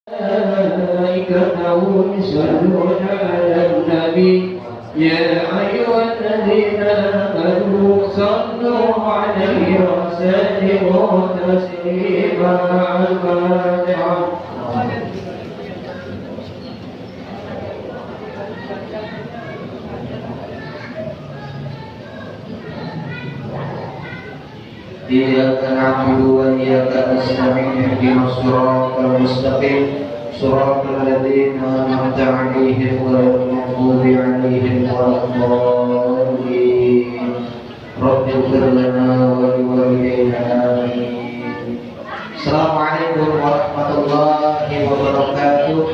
ملائكته يصلون على النبي يا أيها الذين آمنوا صلوا عليه وسلموا تسليما. الفاتحة. إياك نعبد وإياك نستعين اهدنا الصراط المستقيم صراط الذين أنعمت عليهم غير المغضوب عليهم ولا الضالين. رب اغفر لنا ولوالدينا آمين. Assalamualaikum warahmatullahi wabarakatuh.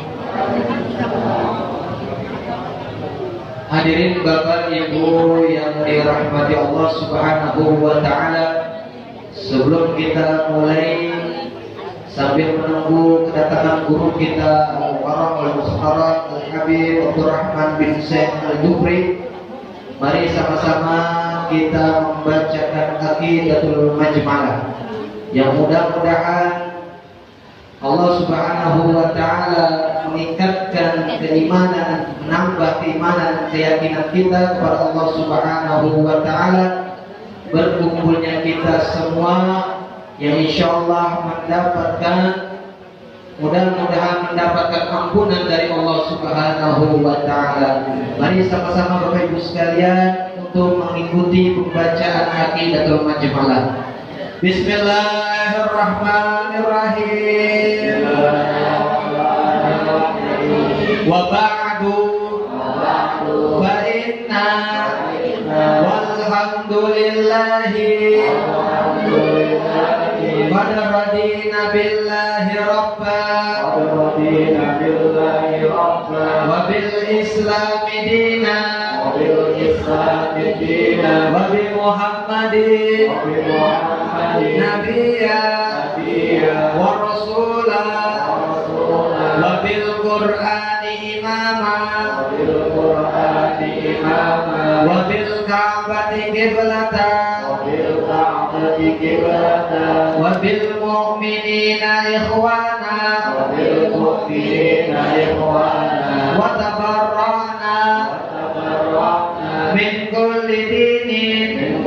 Hadirin Bapak Ibu yang dirahmati Allah Subhanahu wa taala, sebelum kita mulai, sambil menunggu kedatangan guru kita Al-Mukarram Al-Mustaharam Al-Habib Abdurrahman bin Syekh Al-Jufri, mari sama-sama kita membacakan Aqidatul Majmalah yang mudah-mudahan Allah Subhanahu wa taala meningkatkan keimanan, menambah keimanan, keyakinan kita kepada Allah Subhanahu wa taala. Berkumpulnya kita semua yang insyaallah mudah-mudahan mendapatkan ampunan dari Allah Subhanahu wa taala. Mari sama-sama Bapak Ibu sekalian untuk mengikuti pembacaan Aqidatul Majmalah. Bismillahirrahmanirrahim. Wa ba'du fa inna walhamdulillahi qad radina billahi rabba wa bil islami dina wa bi muhammadin nabiyya wa rasula wa bil qur'ani imama wa bil ka'bati qiblatan wa bil mu'minina ikhwana wa tabarra'na min kulli dinin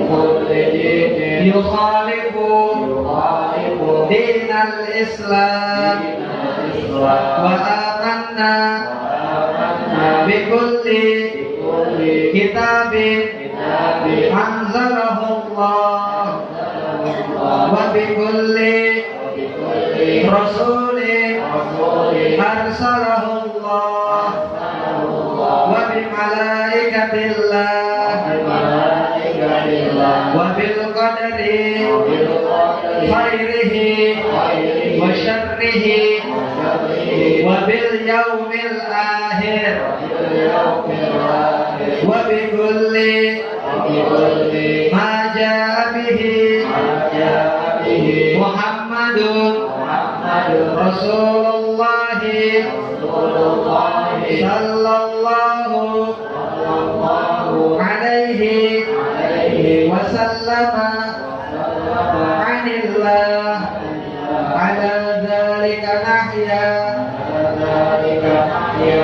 yukhalifu dinal islam wa amanna bi kulli kitabin anzalahu Allah wa bi kulli rasulin arsalahu Allah wa bi malaikatillah wa bil qadari khairihi wa syarrihi wa bil yaumil akhir wa bi kulli ma jaa bihi Muhammadun Rasulullah sallallahu alaihi wasallama anillah ala dzalika nahya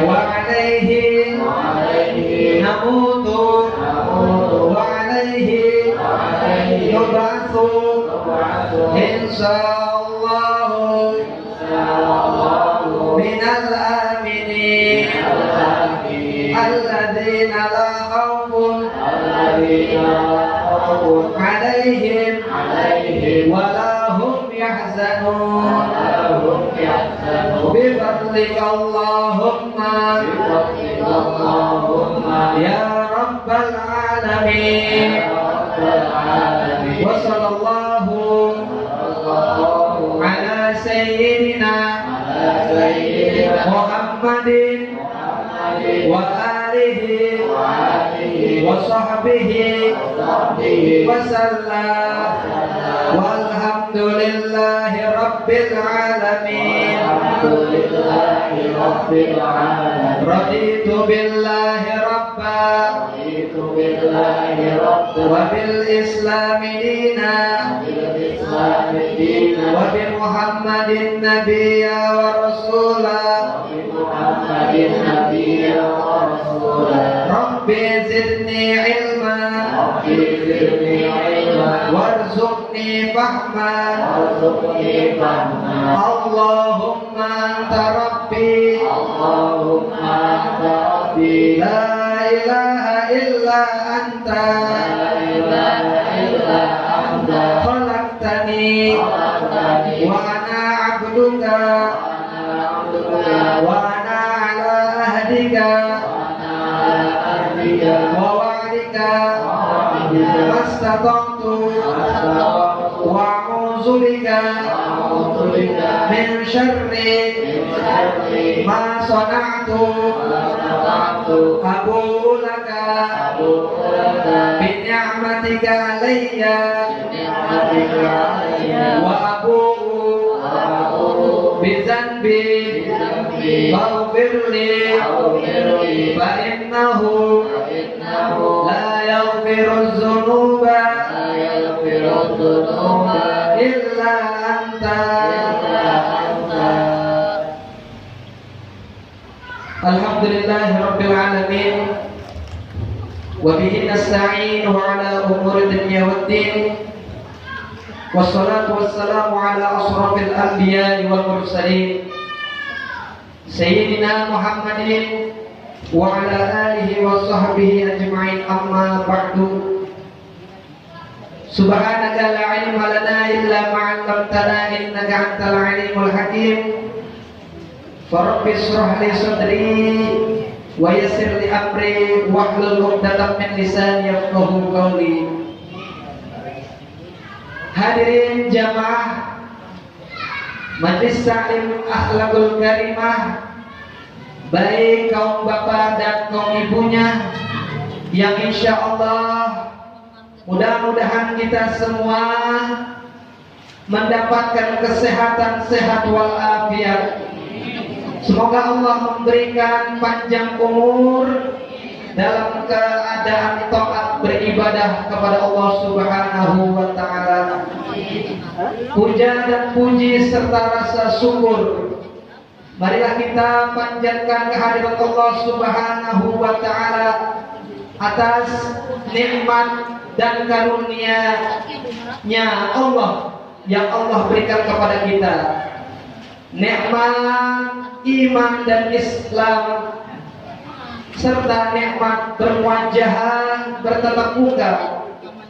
wa alaihi namutu wa alaihi yub'atsu insyaallah minal aminin alladzina la khawfun alaihim wa la hum yahzanun bi fadlika Allahumma ya rabbal alamin. Wa sallallahu ala sayyidina Muhammadin wa alihi وصحبه وسلم والحمد لله رب العالمين رضيت بالله ربا وبالإسلام دينا وبمحمد نبيا ورسولا ربي زدني علما وارزقني فهما اللهم أنت ربي لا إله إلا أنت خلقتني وأنا عبدك وأنا على عهدك ووعدك ما استطعت وأعوذ بك من شر ما صنعت أبوء لك بنعمتك علي وأبوء بذنبي فاغفر لي فإنه لا يغفر الذنوب إلا أنت الحمد لله رب العالمين وبه نستعين على أمور الدنيا والدين والصلاة والسلام على أشرف الأنبياء والمرسلين سيدنا محمد وعلى آله وصحبه أجمعين أما بعد سبحانك لا علم لنا إلا ما علمتنا إنك أنت العليم الحكيم فرب اشرح لي صدري ويسر لي أمري واحلل عقدة من لساني يفقهوا قولي. Hadirin jamaah Majelis Taklim Akhlakul Karimah, baik kaum bapak dan kaum ibunya, yang insya Allah mudah-mudahan kita semua mendapatkan kesehatan sehat walafiat. Semoga Allah memberikan panjang umur dalam keadaan taat beribadah kepada Allah Subhanahu wa taala. Puja dan puji serta rasa syukur marilah kita panjatkan kehadirat Allah Subhanahu wa taala atas nikmat dan karunia-Nya Allah yang Allah berikan kepada kita. Nikmat iman dan Islam serta nikmat bermuajahan bertatap muka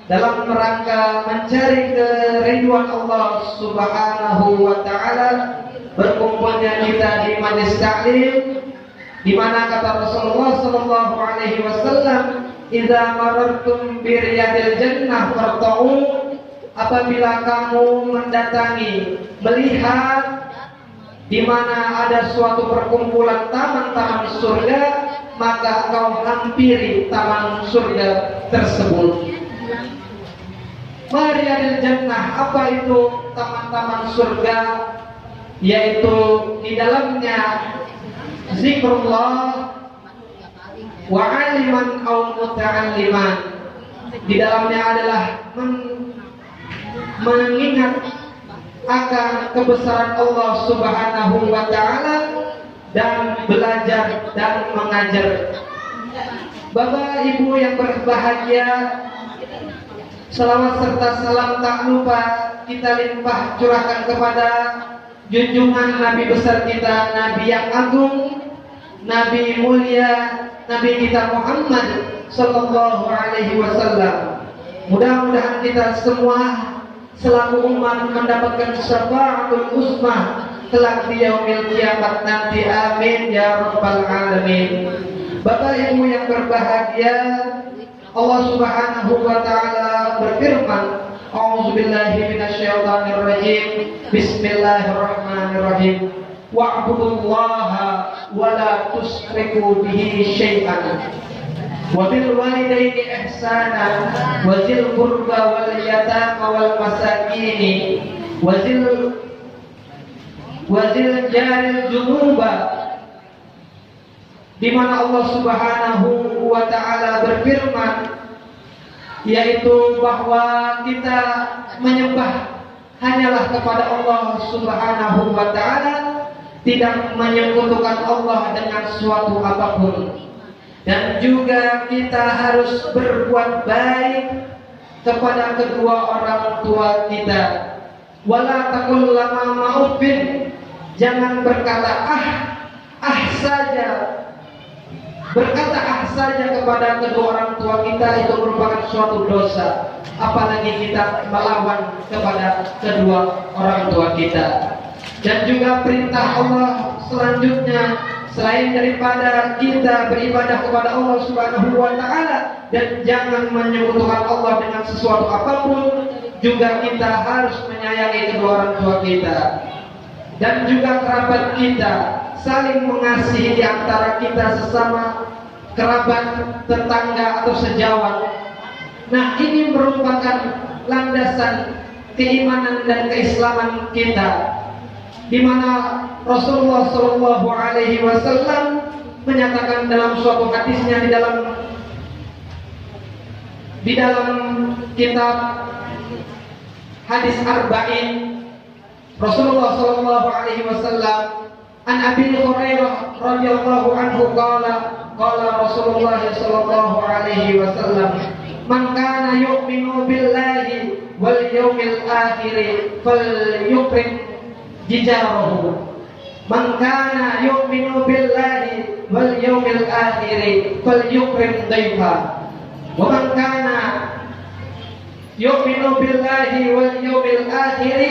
dalam rangka mencari keriduan Allah Subhanahu wa taala. Berkumpulnya kita di majelis taklim, di mana kata Rasulullah sallallahu alaihi wasallam, "Idza marartum bi riyadil jannah farta'u." Apabila kamu mendatangi, melihat di mana ada suatu perkumpulan taman-taman surga, maka kau hampiri taman surga tersebut. Riyadil jannah, apa itu taman-taman surga? Yaitu di dalamnya zikrullah wa aliman au muta'alliman. Di dalamnya adalah mengingat akan kebesaran Allah Subhanahu wa taala dan belajar dan mengajar. Bapak Ibu yang berbahagia, salawat serta salam tak lupa kita limpah curahkan kepada junjungan Nabi besar kita, Nabi yang agung, Nabi mulia, Nabi kita Muhammad sallallahu alaihi wasallam. Mudah-mudahan kita semua selaku umat mendapatkan syafaatul uzma kelak di yaumil kiamat nanti. Amin ya rabbal alamin. Bapak Ibu yang berbahagia, Allah Subhanahu wa taala berfirman, A'udzubillahi minasyaitonir rajim. Bismillahirrahmanirrahim. Wa'budullaha wa la tusyriku bihi syai'an. wa bil walidaini ihsana wa zil qurba wal yatama wal masakin wa zil jaril junuba, di mana Allah Subhanahu wa taala berfirman, yaitu bahwa kita menyembah hanyalah kepada Allah Subhanahu wa taala, tidak menyekutukan Allah dengan suatu apapun. Dan juga kita harus berbuat baik kepada kedua orang tua kita. Wala taqul lama ma'ufin, jangan berkata saja. Berkata saja kepada kedua orang tua kita itu merupakan suatu dosa, apalagi kita melawan kepada kedua orang tua kita. Dan juga perintah Allah selanjutnya, selain daripada kita beribadah kepada Allah Subhanahu wa taala dan jangan menyekutukan Allah dengan sesuatu apapun, juga kita harus menyayangi kedua orang tua kita. Dan juga kerabat kita, saling mengasihi di antara kita sesama kerabat, tetangga atau sejawat. Nah, ini merupakan landasan keimanan dan keislaman kita, di mana Rasulullah Shallallahu Alaihi Wasallam menyatakan dalam suatu hadisnya di dalam kitab hadis Arba'in, Rasulullah Shallallahu Alaihi Wasallam an Abi Hurairah radhiyallahu anhu qala Rasulullah Shallallahu Alaihi Wasallam, man kana yu'minu billahi wal yawmil akhir falyukrim jijarahu, man kana yu'minu billahi wal yawmil akhir falyukrim dayfa, wa man kana yu'minu billahi wal yawmil akhir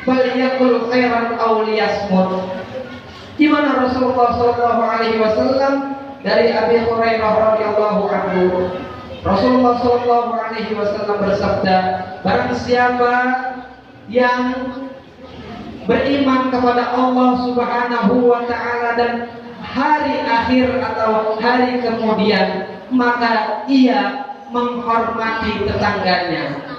falyakul khairan aw liyasmut. Di mana Rasulullah sallallahu alaihi wasallam dari Abi Hurairah radhiyallahu anhu, Rasulullah sallallahu alaihi wasallam bersabda, barang siapa yang beriman kepada Allah Subhanahu wa taala dan hari akhir atau hari kemudian, maka ia menghormati tetangganya.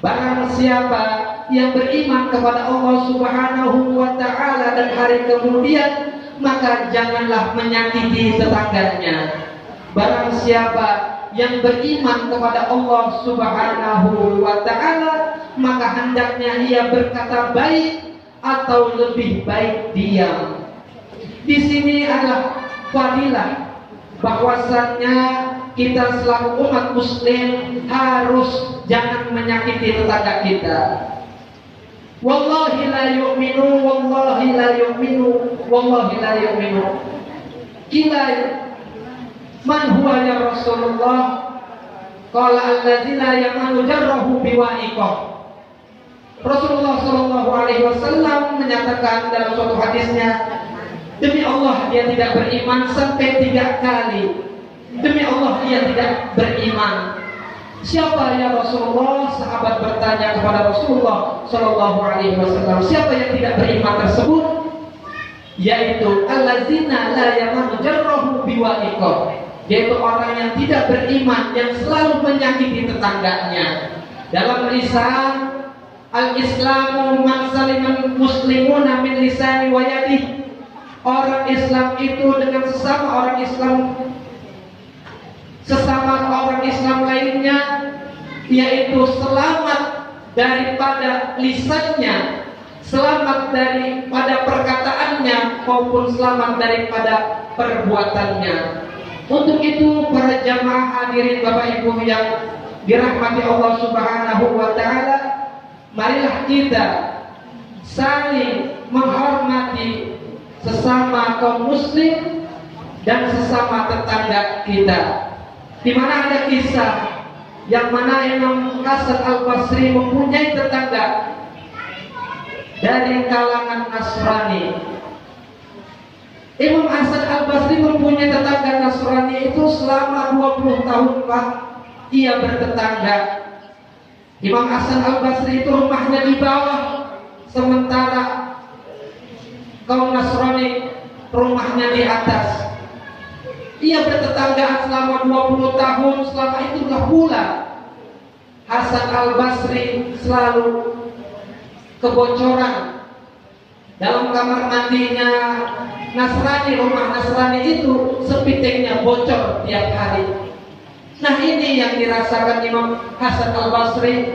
Barang siapa yang beriman kepada Allah Subhanahu wa taala dan hari kemudian, maka janganlah menyakiti tetangganya. Barang siapa yang beriman kepada Allah Subhanahu wa taala, maka hendaknya ia berkata baik atau lebih baik diam. Di sini adalah fadilah bahwasannya kita selaku umat muslim harus jangan menyakiti tetangga kita. Wallahi la yu'minu, wallahi la yu'minu, wallahi la yu'minu. Kila man huwa ya Rasulullah? Qala alladzina ya'malu jarrahu biwa'iqah. Rasulullah sallallahu alaihi wasallam menyatakan dalam suatu hadisnya, demi Allah dia tidak beriman sampai 3 kali. Demi Allah dia tidak beriman. Siapa ya Rasulullah? Sahabat bertanya kepada Rasulullah sallallahu alaihi wasallam, siapa yang tidak beriman tersebut? Yaitu allazina la yamanu jarrahu biwa'iqah, yaitu orang yang tidak beriman yang selalu menyakiti tetangganya. Dalam lisan al-islamu man saliman muslimuna min lisani wa yadihi. Orang Islam itu dengan sesama orang Islam lainnya, yaitu selamat daripada lisannya, selamat daripada perkataannya, maupun selamat daripada perbuatannya. Untuk itu para jamaah hadirin Bapak Ibu yang dirahmati Allah Subhanahu wa taala, marilah kita saling menghormati sesama kaum muslim dan sesama tetangga kita. Di mana ada kisah yang mana Imam Hasan Al-Basri mempunyai tetangga dari kalangan Nasrani. Imam Hasan Al-Basri mempunyai tetangga Nasrani itu selama 20 tahun Pak ia bertetangga. Imam Hasan Al-Basri itu rumahnya di bawah, sementara kaum Nasrani rumahnya di atas. Ia bertetanggaan selama 20 tahun. Selama itulah pula Hasan Al-Basri selalu kebocoran dalam kamar mandinya Nasrani, rumah Nasrani itu sepitingnya bocor tiap hari. Nah, ini yang dirasakan Imam Hasan Al-Basri,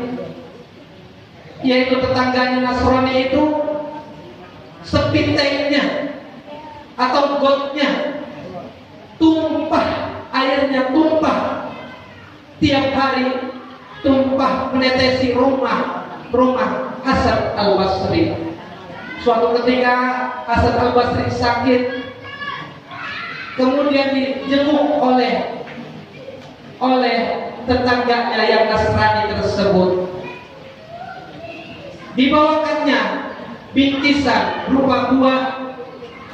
yaitu tetangganya Nasrani itu sepitingnya atau gotnya tumpah, airnya tumpah tiap hari, tumpah menetesi rumah Hasan Al-Basri. Suatu ketika Hasan Al-Basri sakit, kemudian dijenguk oleh tetangganya yang Nasrani tersebut. Dibawakannya bingkisan berupa buah.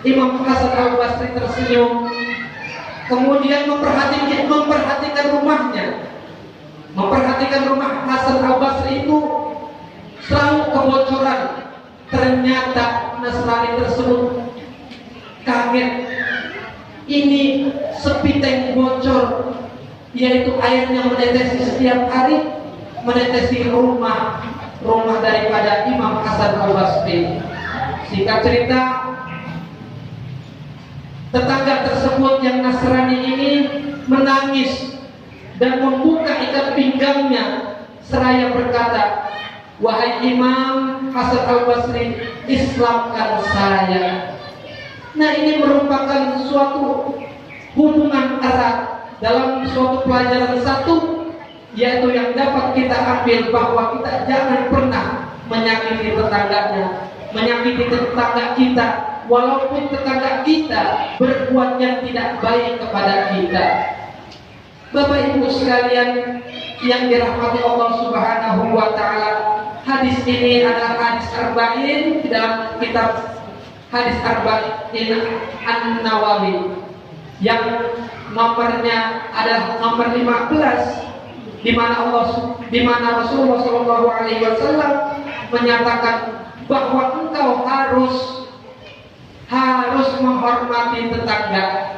Imam Hasan Al-Basri tersenyum, kemudian memperhatikan rumahnya. Memperhatikan rumah Hasan Al-Basri itu selalu kebocoran. Ternyata Nasrani tersebut kaget. Ini sepiteng bocor, yaitu airnya menetesi setiap hari, menetesi rumah daripada Imam Hasan Al-Basri. Singkat cerita, tetangga tersebut yang Nasrani ini menangis dan membuka ikat pinggangnya seraya berkata, "Wahai Imam Hasan Al-Basri, Islamkan saya." Nah, ini merupakan suatu hubungan erat dalam suatu pelajaran satu, yaitu yang dapat kita ambil bahwa kita jangan pernah menyakiti tetangganya, menyakiti tetangga kita, walaupun tetangga kita berbuat yang tidak baik kepada kita. Bapak Ibu sekalian yang dirahmati Allah Subhanahu wa taala, hadis ini adalah hadis arba'in dalam kitab hadis arba'in An-Nawawi yang nomornya adalah nomor 15, di mana Rasulullah Shallallahu Alaihi Wasallam menyatakan bahwa engkau harus menghormati tetangga,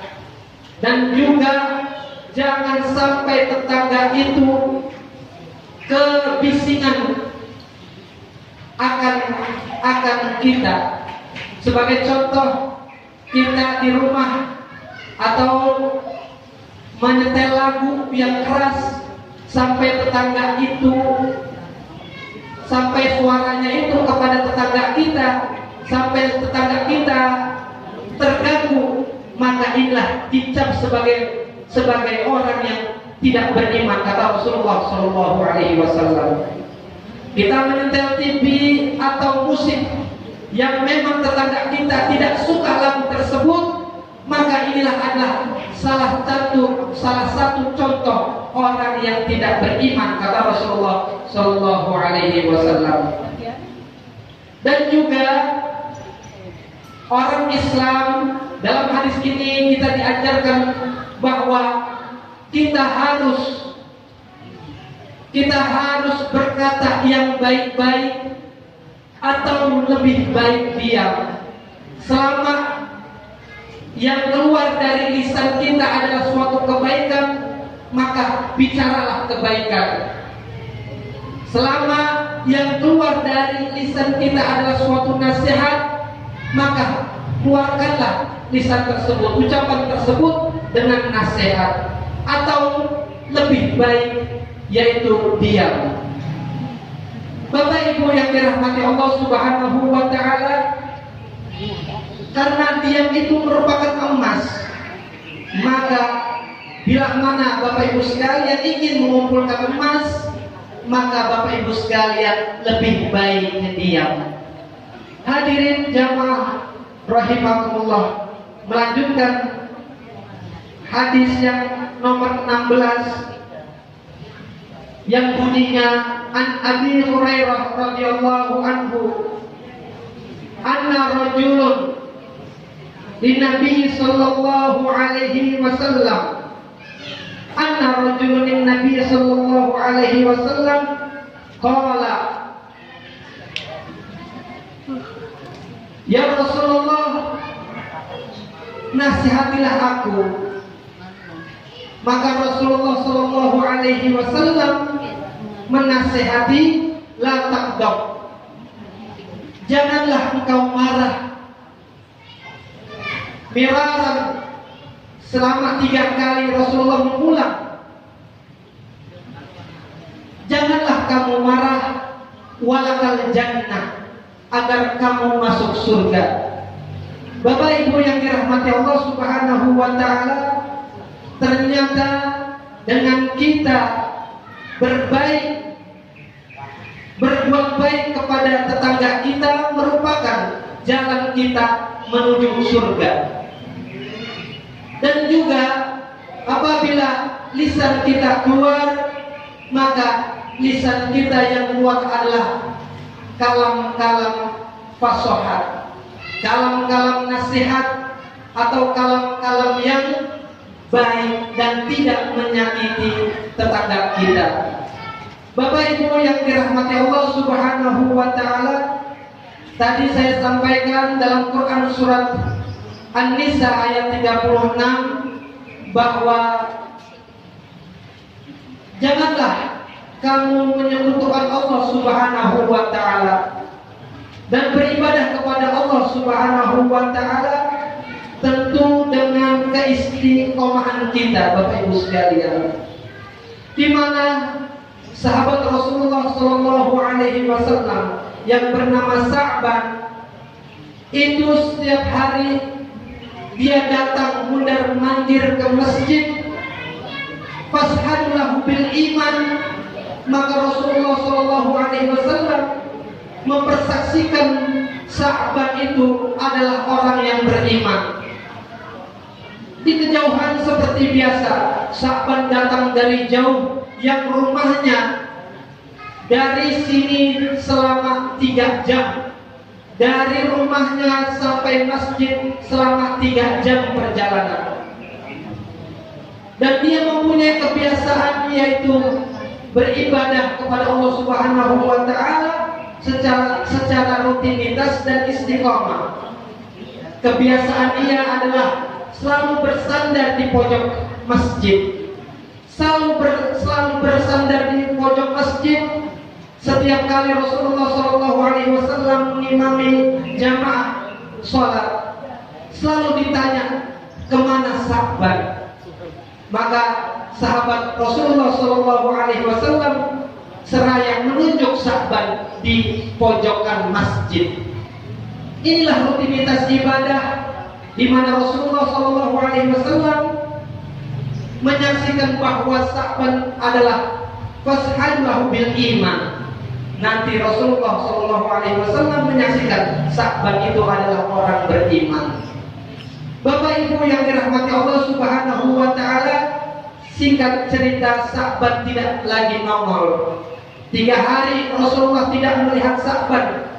dan juga jangan sampai tetangga itu kebisingan akan kita. Sebagai contoh, kita di rumah atau menyetel lagu yang keras sampai tetangga itu, sampai suaranya itu kepada tetangga kita, sampai tetangga kita terganggu, maka inilah dicap sebagai orang yang tidak beriman, kata Rasulullah Shallallahu Alaihi Wasallam. Kita menyetel TV atau musik yang memang tetangga kita tidak suka lagu tersebut, maka inilah adalah salah satu contoh orang yang tidak beriman, kata Rasulullah Shallallahu Alaihi Wasallam. Dan juga orang Islam, dalam hadis ini kita diajarkan bahwa kita harus berkata yang baik-baik atau lebih baik diam. Selama yang keluar dari lisan kita adalah suatu kebaikan, maka bicaralah kebaikan. Selama yang keluar dari lisan kita adalah suatu nasihat, maka keluarkanlah lisan tersebut, ucapan tersebut dengan nasihat. Atau lebih baik, yaitu diam. Bapak Ibu yang dirahmati Allah Subhanahu wa taala, karena diam itu merupakan emas, maka bila mana Bapak Ibu sekalian ingin mengumpulkan emas, maka Bapak Ibu sekalian lebih baik diam. Hadirin jamaah rahimakumullah, melanjutkan hadis yang nomor 16 yang bunyinya, an Abi Hurairah radhiyallahu anhu anna rajulun li Nabi sallallahu alaihi wasallam qala, ya Rasulullah, nasihatilah aku. Maka Rasulullah Shallallahu Alaihi Wasallam menasehati, la taghdab, janganlah engkau marah. Miraran, selama 3 kali Rasulullah mengulang, janganlah kamu marah, walakal jannah, agar kamu masuk surga. Bapak Ibu yang dirahmati Allah Subhanahu wa taala, ternyata dengan kita berbaik, berbuat baik kepada tetangga kita merupakan jalan kita menuju surga. Dan juga apabila lisan kita keluar, maka lisan kita yang keluar adalah kalam-kalam fasohat, kalam-kalam nasihat, atau kalam-kalam yang baik dan tidak menyakiti tetangga kita. Bapak Ibu yang dirahmati Allah Subhanahu wa taala, tadi saya sampaikan dalam Quran surat An-Nisa ayat 36 bahwa janganlah kamu menyekutukan Allah Subhanahu wa taala, dan beribadah kepada Allah Subhanahu wa taala tentu dengan keistiqomahan kita, Bapak Ibu sekalian. Di mana sahabat Rasulullah Shallallahu Alaihi Wasallam yang bernama Sa'ban itu setiap hari dia datang mundar-mandir ke masjid, fashhadlahu bil iman. Maka Rasulullah Shallallahu Alaihi Wasallam mempersaksikan Sa'ban itu adalah orang yang beriman. Di kejauhan seperti biasa, Sa'ban datang dari jauh, yang rumahnya dari sini selama 3 jam. Dari rumahnya sampai masjid selama 3 jam perjalanan. Dan dia mempunyai kebiasaan, yaitu beribadah kepada Allah Subhanahu wa taala secara rutinitas dan istiqomah. Kebiasaan dia adalah selalu bersandar di pojok masjid. Selalu bersandar di pojok masjid. Setiap kali Rasulullah Shallallahu Alaihi Wasallam mengimami jamaah sholat, selalu ditanya, kemana Sa'ban? Maka sahabat Rasulullah Shallallahu Alaihi Wasallam seraya menunjuk Sa'ban di pojokan masjid. Inilah rutinitas ibadah di mana Rasulullah Shallallahu Alaihi Wasallam menyaksikan bahwa Sa'ban adalah fashhadlahu bil iman. Nanti Rasulullah Shallallahu Alaihi Wasallam menyaksikan Sa'ban itu adalah orang beriman. Bapak Ibu yang dirahmati Allah Subhanahu wa taala, singkat cerita, Sa'ban tidak lagi nongol. 3 hari Rasulullah tidak melihat Sa'ban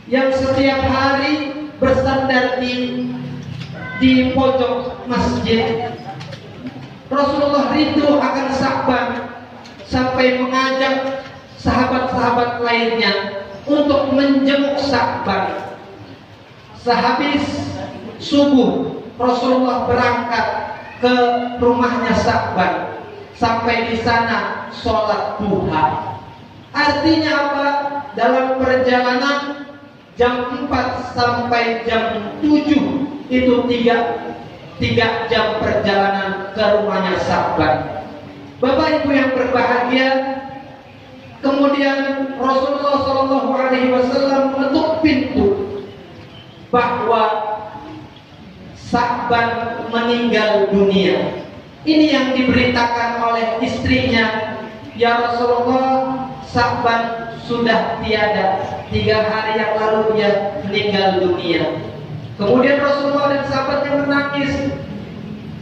yang setiap hari bersandar di pojok masjid. Rasulullah rindu akan Sa'ban sampai mengajak sahabat-sahabat lainnya untuk menjenguk Sa'ban. Sehabis subuh Rasulullah berangkat ke rumahnya Sa'ban. Sampai di sana sholat duha. Artinya apa? Dalam perjalanan jam 4 sampai jam 7 itu 3 jam perjalanan ke rumahnya Sa'ban. Bapak Ibu yang berbahagia, kemudian Rasulullah Shallallahu Alaihi Wasallam mengetuk pintu bahwa Sa'ban meninggal dunia. Ini yang diberitakan oleh istrinya, ya Rasulullah, Sa'ban sudah tiada. 3 hari yang lalu dia meninggal dunia. Kemudian Rasulullah dan sahabatnya menangis.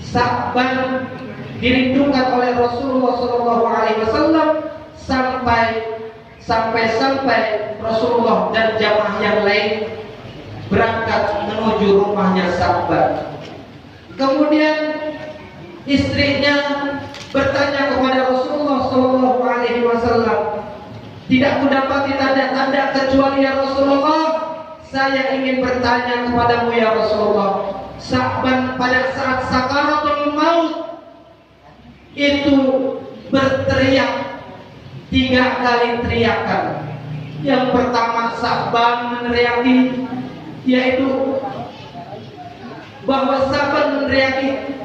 Sa'ban dirindukan oleh Rasulullah Shallallahu Alaihi Wasallam sampai Rasulullah dan jamaah yang lain berangkat menuju rumahnya Sa'ban. Kemudian istrinya bertanya kepada Rasulullah Shallallahu Alaihi Wasallam, tidak kudapati tanda-tanda kecuali ya Rasulullah, saya ingin bertanya kepadamu ya Rasulullah, Sa'ban pada saat sakaratul maut itu berteriak 3 kali teriakan. Yang pertama Sa'ban meneriaki, yaitu bahwa Sa'ban meneriaki,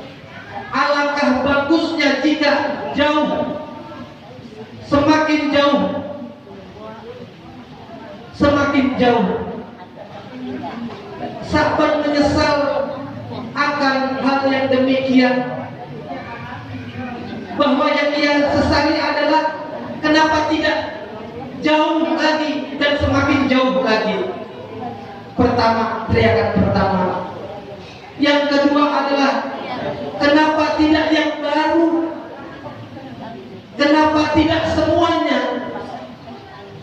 alangkah bagusnya jika jauh, semakin jauh, semakin jauh. Sa'ban menyesal akan hal yang demikian, bahwa yang ia sesali adalah kenapa tidak jauh lagi dan semakin jauh lagi. Pertama, teriakan pertama. Yang kedua adalah kenapa tidak yang baru? Kenapa tidak semuanya?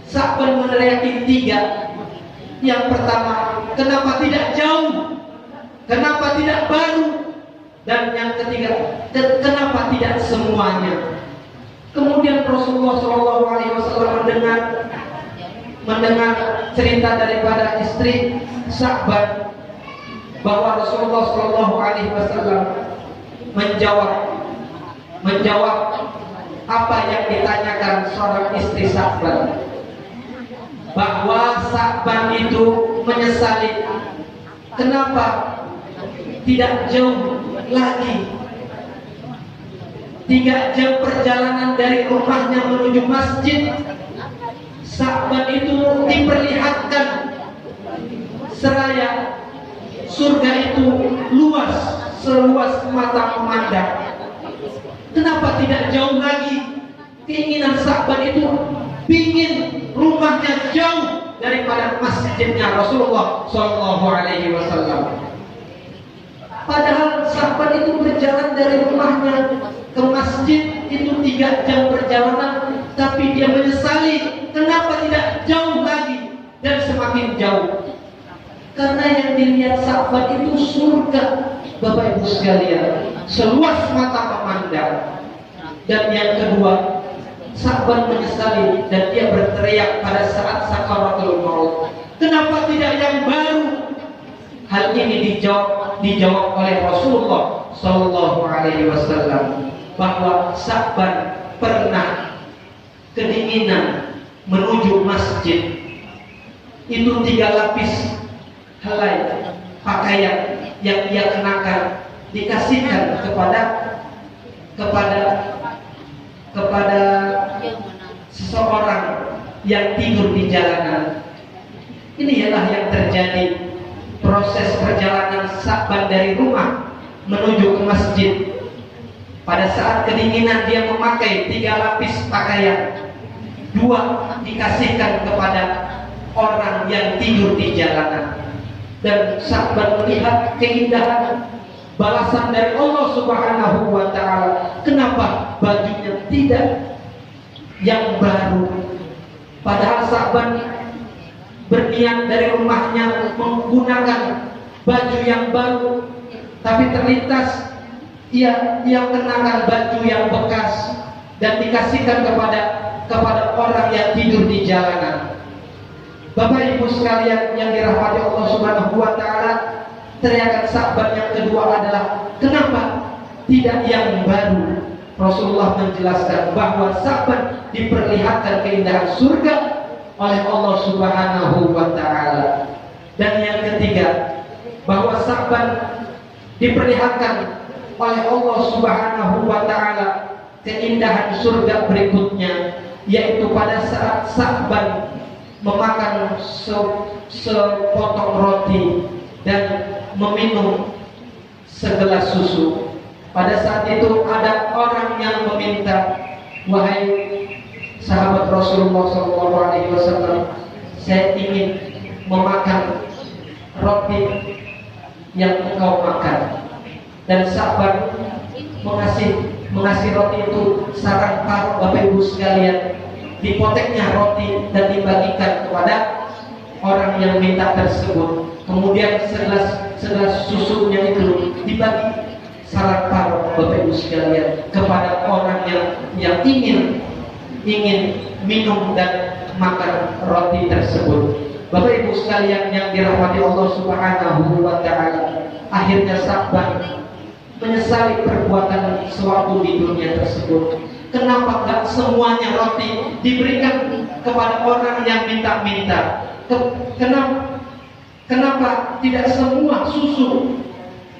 Sa'ban meneriaki 3. Yang pertama, kenapa tidak jauh? Kenapa tidak baru? Dan yang ketiga, kenapa tidak semuanya? Kemudian Rasulullah SAW mendengar cerita daripada istri Sa'ban, bahwa Rasulullah SAW menjawab apa yang ditanyakan seorang istri Sa'ban, bahwa Sa'ban itu menyesali kenapa tidak jauh lagi, 3 jam perjalanan dari rumahnya menuju masjid. Sa'ban itu diperlihatkan seraya surga itu luas, seluas mata memandang. Kenapa tidak jauh lagi? Keinginan Sa'ban itu ingin rumahnya jauh daripada masjidnya Rasulullah SAW. Padahal Sa'ban itu berjalan dari rumahnya ke masjid itu 3 jam perjalanan, tapi dia menyesali kenapa tidak jauh lagi dan semakin jauh. Karena yang dilihat Sa'ban itu surga, Bapak Ibu sekalian, seluas mata memandang. Dan yang kedua, Sa'ban menyesali dan dia berteriak pada saat sakaratul maut, kenapa tidak yang baru? Hal ini dijawab oleh Rasulullah SAW, bahwa Sa'ban pernah kedinginan menuju masjid. Itu 3 lapis helai pakaian yang ia kenakan dikasihkan kepada seseorang yang tidur di jalanan. Inilah yang terjadi proses perjalanan Sa'ban dari rumah menuju ke masjid. Pada saat kedinginan dia memakai 3 lapis pakaian, 2 dikasihkan kepada orang yang tidur di jalanan. Dan Sa'ban melihat keindahan balasan dari Allah Subhanahu wa Ta'ala. Kenapa bajunya tidak yang baru? Padahal Sa'ban berniat dari rumahnya menggunakan baju yang baru, tapi terlintas ia kenakan baju yang bekas dan dikasihkan kepada orang yang tidur di jalanan. Bapak Ibu sekalian yang dirahmati Allah Subhanahu wa Ta'ala, teriakan Sa'ban yang kedua adalah kenapa tidak yang baru? Rasulullah menjelaskan bahwa Sa'ban diperlihatkan keindahan surga oleh Allah Subhanahu wa Ta'ala. Dan yang ketiga, bahwa Sa'ban diperlihatkan oleh Allah Subhanahu wa Ta'ala keindahan surga berikutnya, yaitu pada saat Sa'ban memakan sepotong roti dan meminum segelas susu. Pada saat itu ada orang yang meminta, wahai sahabat Rasulullah SAW, saya ingin memakan roti yang engkau makan. Dan Sa'ban mengasih roti itu sarang paruh. Bapak Ibu sekalian, dipoteknya roti dan dibagikan kepada orang yang minta tersebut. Kemudian segelas susunya itu dibagi sarang paruh, Bapak Ibu sekalian, kepada orang yang ingin minum dan makan roti tersebut. Bapak Ibu sekalian yang dirahmati Allah Subhanahu wa Ta'ala, akhirnya Sa'ban menyesali perbuatan sesuatu di dunia tersebut. Kenapa enggak semuanya roti diberikan kepada orang yang minta-minta? Kenapa tidak semua susu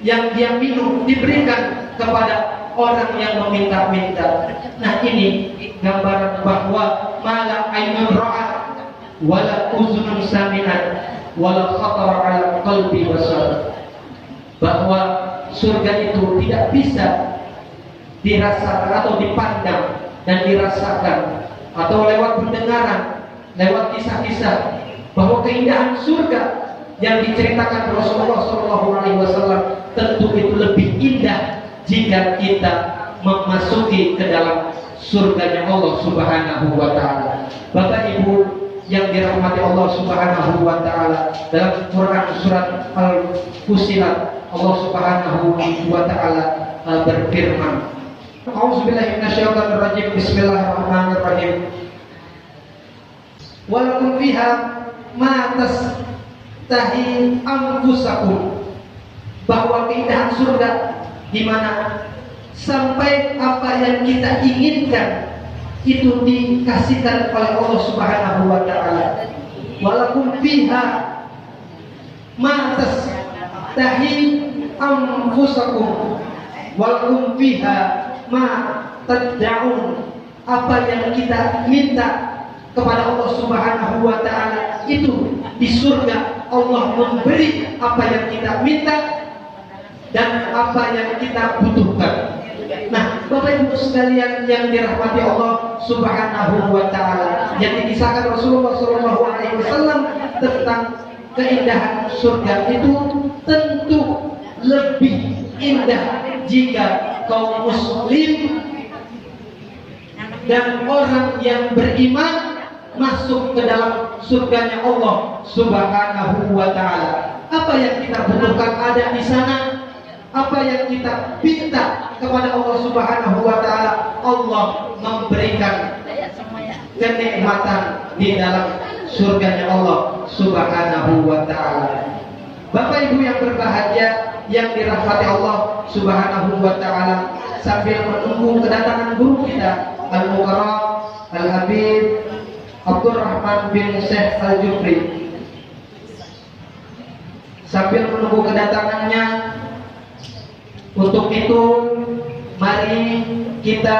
yang dia minum diberikan kepada orang yang meminta-minta? Nah, ini gambaran bahwa mala ainun ra'at wala uzunun sami'at wala khatara ala qalbi basar, bahwa surga itu tidak bisa dirasakan atau dipandang dan dirasakan atau lewat pendengaran, lewat kisah-kisah, bahwa keindahan surga yang diceritakan Rasulullah SAW tentu itu lebih indah jika kita memasuki ke dalam surganya Allah Subhanahu wa Ta'ala. Bapak Ibu yang dirahmati Allah Subhanahu wa Ta'ala, dalam Quran surat Al-Fussilat Allah Subhanahu wa Ta'ala berfirman, A'udzubillahi minasyaitonir rajim. Bismillahirrahmanirrahim. Walakum fiha ma tastahi anfusakum, bahwa keindahan surga di mana sampai apa yang kita inginkan itu dikasihkan oleh Allah Subhanahu wa Ta'ala. Walakum fiha ma tastahi anfusakum walakum fiha ma tad'un, apa yang kita minta kepada Allah Subhanahu wa Ta'ala itu di surga Allah memberi apa yang kita minta dan apa yang kita butuhkan. Nah, Bapak Ibu sekalian yang dirahmati Allah Subhanahu wa Ta'ala, yang dikisahkan Rasulullah SAW tentang keindahan surga itu tentu lebih indah jika kaum muslim dan orang yang beriman masuk ke dalam surganya Allah Subhanahu wa Ta'ala. Apa yang kita butuhkan ada di sana. Apa yang kita minta kepada Allah Subhanahu wa Ta'ala, Allah memberikan kenikmatan di dalam surganya Allah Subhanahu wa Ta'ala. Bapak Ibu yang berbahagia yang dirahmati Allah Subhanahu wa Ta'ala, sambil menunggu kedatangan guru kita Al-Mukarram Al-Habib Abdurrahman bin Syekh Al-Jufri, sambil menunggu kedatangannya, untuk itu mari kita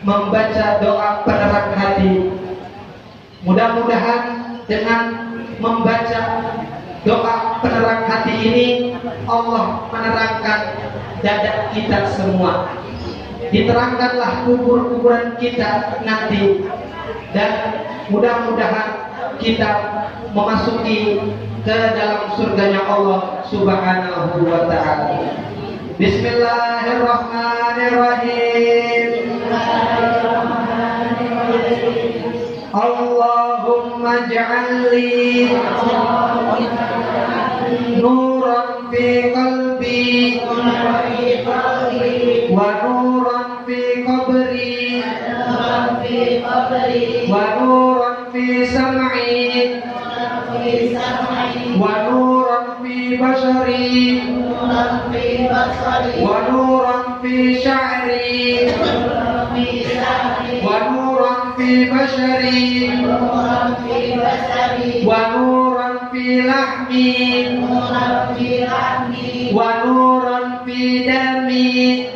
membaca doa penerang hati. Mudah-mudahan dengan membaca doa penerang hati ini Allah menerangkan dada kita semua, diterangkanlah kubur-kuburan kita nanti, dan mudah-mudahan kita memasuki ke dalam surganya Allah Subhanahu wa Ta'ala. Bismillahirrahmanirrahim. Allahumma ja'alli nuran fi qalbi wa nuran fi qabri wa nuran fi sam'i wa nuran fi bashari wa nuran fi sya'ri wa nuran fi bashari wa nuran fi lahmi wa nuran fi dami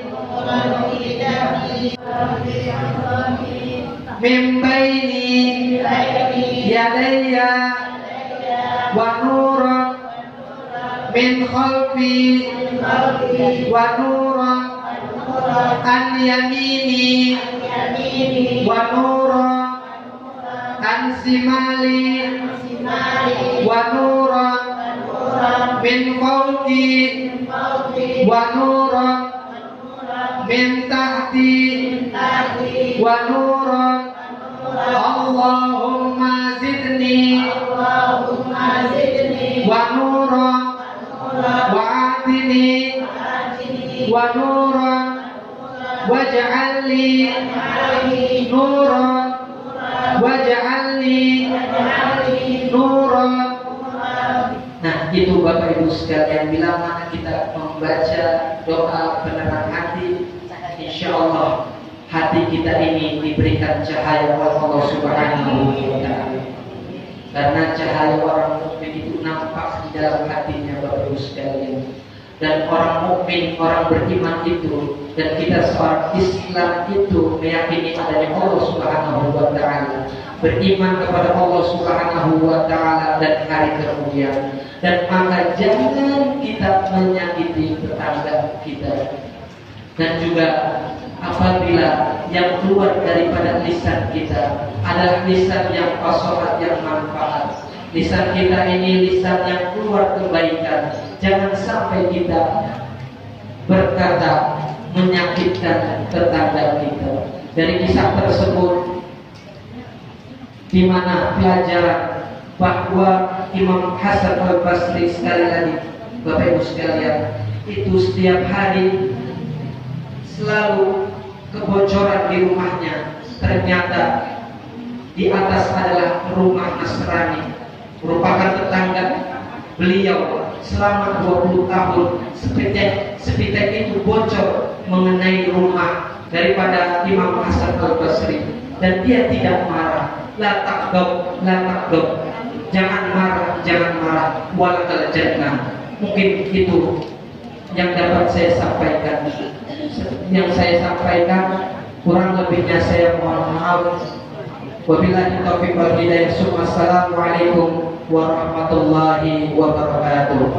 min baini yadayya wa nuran min khalfi wa nuran an yamini wa nuran an simali wa nuran min fawqi wa nuran min tahti wa nuran. Allahumma zidni wa nuran wa atini wa nuran waj'alni nuran waj'alni nuran. Nah, itu Bapak Ibu sekalian, bila mana kita membaca doa penerang hati, insya Allah hati kita ini diberikan cahaya oleh Allah Subhanahu wa Ta'ala. Karena cahaya orang mukmin itu nampak di dalam hatinya, Bapak Ibu sekalian. Dan orang mukmin, orang beriman itu, dan kita seorang Islam itu meyakini adanya Allah Subhanahu wa Ta'ala, beriman kepada Allah Subhanahu wa Ta'ala dan hari kemudian. Dan maka jangan kita menyakiti tetangga kita. Dan juga apabila yang keluar daripada lisan kita adalah lisan yang fasihah, yang manfaat, lisan kita ini lisan yang keluar kebaikan, jangan sampai kita berkata menyakitkan tetangga kita. Dari kisah tersebut, di mana pelajaran bahwa Imam Hasan Al-Basri, sekali lagi Bapak Ibu sekalian, itu setiap hari selalu kebocoran di rumahnya, ternyata di atas adalah rumah Nasrani, merupakan tetangga beliau selama 20 tahun. Sepitek itu bocor mengenai rumah daripada Imam Hasan Al-Basri, dan dia tidak marah. La takdob, jangan marah, walakal jannah. Mungkin itu yang dapat saya sampaikan. Yang saya sampaikan kurang lebihnya saya mohon maaf. Wabillahi taufiq wal hidayah. Assalamualaikum warahmatullahi wabarakatuh.